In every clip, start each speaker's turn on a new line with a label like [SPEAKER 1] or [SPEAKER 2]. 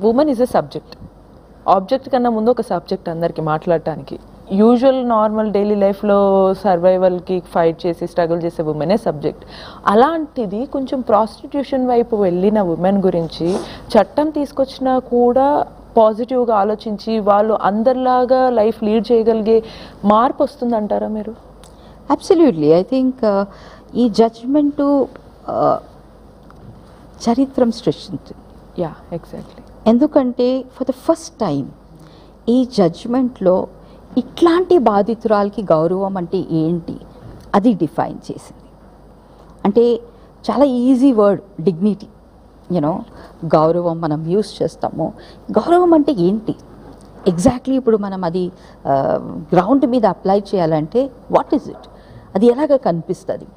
[SPEAKER 1] Women is a subject. Object కన్నా ముందు ఒక సబ్జెక్ట్ అందరికి మాట్లాడటానికి. యూజువల్ నార్మల్ డైలీ లైఫ్లో సర్వైవల్కి ఫైట్ చేసి స్ట్రగుల్ చేసే ఉమెనే సబ్జెక్ట్. అలాంటిది కొంచెం ప్రాస్టిట్యూషన్ వైపు వెళ్ళిన ఉమెన్ గురించి చట్టం తీసుకొచ్చినా కూడా పాజిటివ్గా ఆలోచించి వాళ్ళు అందరిలాగా లైఫ్ లీడ్ చేయగలిగే మార్పు వస్తుందంటారా మీరు?
[SPEAKER 2] అబ్సల్యూట్లీ. ఐ థింక్ ఈ జడ్జ్మెంటు చరిత్రం సృష్టించింది.
[SPEAKER 1] Yeah, exactly.
[SPEAKER 2] ఎందుకంటే ఫర్ ద ఫస్ట్ టైం ఈ జడ్జ్మెంట్లో ఇట్లాంటి బాధితురాలకి గౌరవం అంటే ఏంటి అది డిఫైన్ చేసింది. అంటే చాలా ఈజీ వర్డ్ డిగ్నిటీ, యూనో, గౌరవం మనం యూస్ చేస్తాము. గౌరవం అంటే ఏంటి ఎగ్జాక్ట్లీ ఇప్పుడు మనం అది గ్రౌండ్ మీద అప్లై చేయాలంటే వాట్ ఈజ్ ఇట్, అది ఎలాగ కనిపిస్తుంది?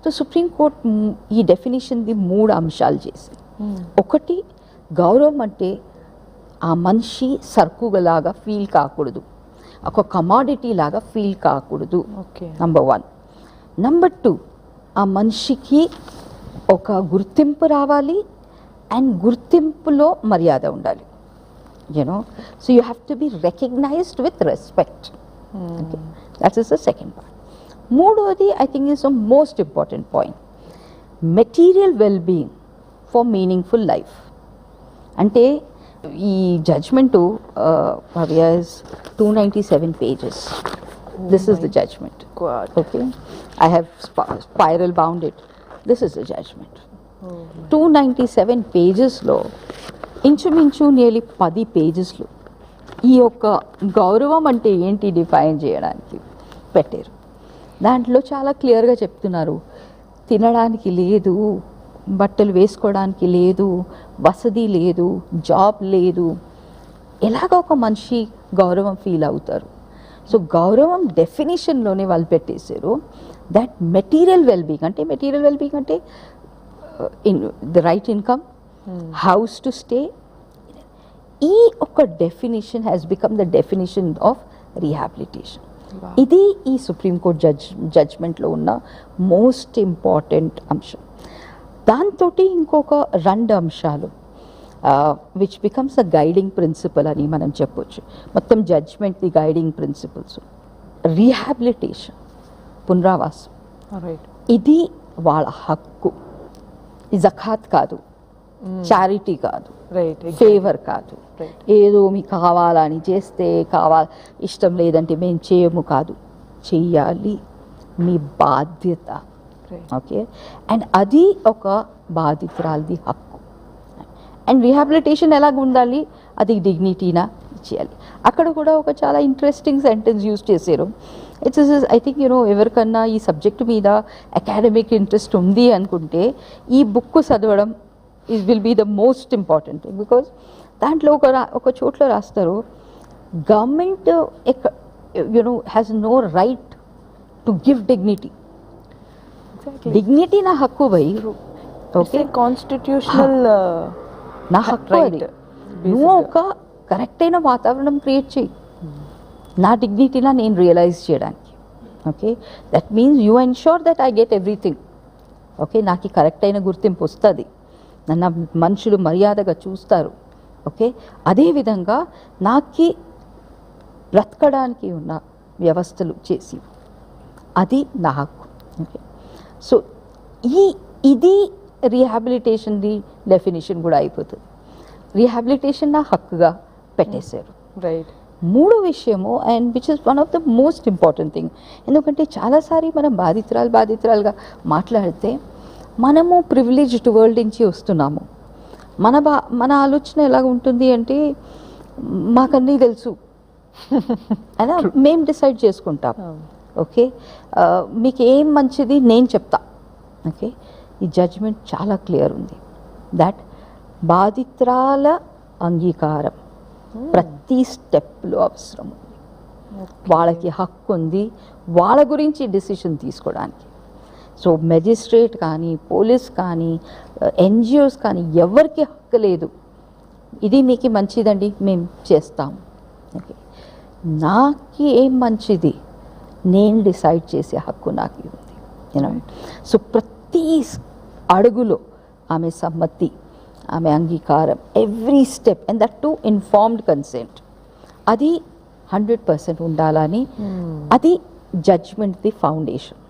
[SPEAKER 2] సో సుప్రీంకోర్టు ఈ డెఫినేషన్ది 3 అంశాలు చేసింది. ఒకటి, గౌరవం అంటే ఆ మనిషి సరుకులాగా ఫీల్ కాకూడదు, ఒక కమాడిటీ లాగా ఫీల్ కాకూడదు. నంబర్ 1. నంబర్ 2, ఆ మనిషికి ఒక గుర్తింపు రావాలి అండ్ గుర్తింపులో మర్యాద ఉండాలి. You know, so you have to be recognised with respect. Okay, that is the second part. మూడోది I think is the most important point, material wellbeing for meaningful life. అంటే ఈ జడ్జ్మెంటు 297 pages. This is the judgment.
[SPEAKER 1] God.
[SPEAKER 2] Okay, I have spiral bound it. This is the judgment. 297 pagesలో ఇంచుమించు nearly 10 పేజెస్లో ఈ యొక్క గౌరవం అంటే ఏంటి define చేయడానికి పెట్టారు. దాంట్లో చాలా క్లియర్గా చెప్తున్నారు, తినడానికి లేదు, బట్టలు వేసుకోవడానికి లేదు, వసతి లేదు, జాబ్ లేదు, ఎలాగ ఒక మనిషి గౌరవం ఫీల్ అవుతారు? సో గౌరవం డెఫినేషన్లోనే వాళ్ళు పెట్టేశారు దట్ మెటీరియల్ వెల్బీయింగ్ అంటే, మెటీరియల్ వెల్బీయింగ్ అంటే the right income, house to stay. ఈ ఒక definition has become the definition of rehabilitation. ఇది ఈ సుప్రీంకోర్టు జడ్జ్మెంట్లో ఉన్న మోస్ట్ ఇంపార్టెంట్ అంశం. దాంతో ఇంకొక 2 అంశాలు which becomes a guiding principle అని మనం చెప్పొచ్చు. మొత్తం judgement the guiding principles. Rehabilitation, పునరావాసం, ఇది వాళ్ళ హక్కు, జకాత్ కాదు, చారిటీ కాదు, ఫేవర్ కాదు, ఏదో మీకు కావాలని చేస్తే ఇష్టం లేదంటే మేము చేయము కాదు, చెయ్యాలి, మీ బాధ్యత. ఓకే, అండ్ అది ఒక బాధితురాలది హక్కు. అండ్ రీహాబిలిటేషన్ ఎలాగ ఉండాలి, అది డిగ్నిటీనా చేయాలి. అక్కడ కూడా ఒక చాలా ఇంట్రెస్టింగ్ సెంటెన్స్ యూజ్ చేశారు. ఇట్స్ ఐ థింక్ యూనో, ఎవరికన్నా ఈ సబ్జెక్ట్ మీద అకాడమిక్ ఇంట్రెస్ట్ ఉంది అనుకుంటే ఈ బుక్ చదవడం will be the most important thing. Because దాంట్లో ఒక చోట్ల రాస్తారు, government you know has no right to give dignity. Dignity నా హక్కు భయ్. ఓకే,
[SPEAKER 1] కాన్స్టిట్యూషనల్
[SPEAKER 2] నా హక్కు అది. నువ్వు ఒక కరెక్ట్ అయిన వాతావరణం క్రియేట్ చేయి నా డిగ్నిటీనా నేను రియలైజ్ చేయడానికి. Okay, that means you ensure that I get everything. Okay, నాకు కరెక్ట్ అయిన గుర్తింపు వస్తుంది, నన్ను మనుషులు మర్యాదగా చూస్తారు. ఓకే, అదేవిధంగా నాకు బ్రతకడానికి ఉన్న వ్యవస్థలు చేసి, అది నా హక్కు. ఓకే, సో ఇది రీహాబిలిటేషన్ది డెఫినేషన్ కూడా అయిపోతుంది. రీహాబిలిటేషన్ నా హక్కుగా పెట్టేశారు.
[SPEAKER 1] రైట్.
[SPEAKER 2] 3 విషయము, and which is one of the most important thing. ఎందుకంటే చాలాసారి మనం బాధితురాలుగా మాట్లాడితే మనము ప్రివిలేజ్డ్ వరల్డ్ నుంచి వస్తున్నాము. మన ఆలోచన ఎలా ఉంటుంది అంటే, మాకన్నీ తెలుసు అలా మేము డిసైడ్ చేసుకుంటాం. ఓకే, మీకు ఏం మంచిది నేను చెప్తా. ఓకే, ఈ జడ్జ్మెంట్ చాలా క్లియర్ ఉంది దట్ బాధితురాల అంగీకారం ప్రతి స్టెప్లో అవసరం ఉంది. వాళ్ళకి హక్కు ఉంది వాళ్ళ గురించి డిసిషన్ తీసుకోవడానికి. సో మెజిస్ట్రేట్ కానీ, పోలీస్ కానీ, ఎన్జిఓస్ కానీ ఎవరికి హక్కు లేదు, ఇది మీకు మంచిదండి మేము చేస్తాము. ఓకే, నాకు ఏం మంచిది నేను డిసైడ్ చేసే హక్కు నాకు ఉంది. సో ప్రతి అడుగులో ఆమె సమ్మతి, ఆమె అంగీకారం, every step, and that to informed consent, అది 100% ఉండాలని, అది జడ్జ్మెంట్ ది ఫౌండేషన్.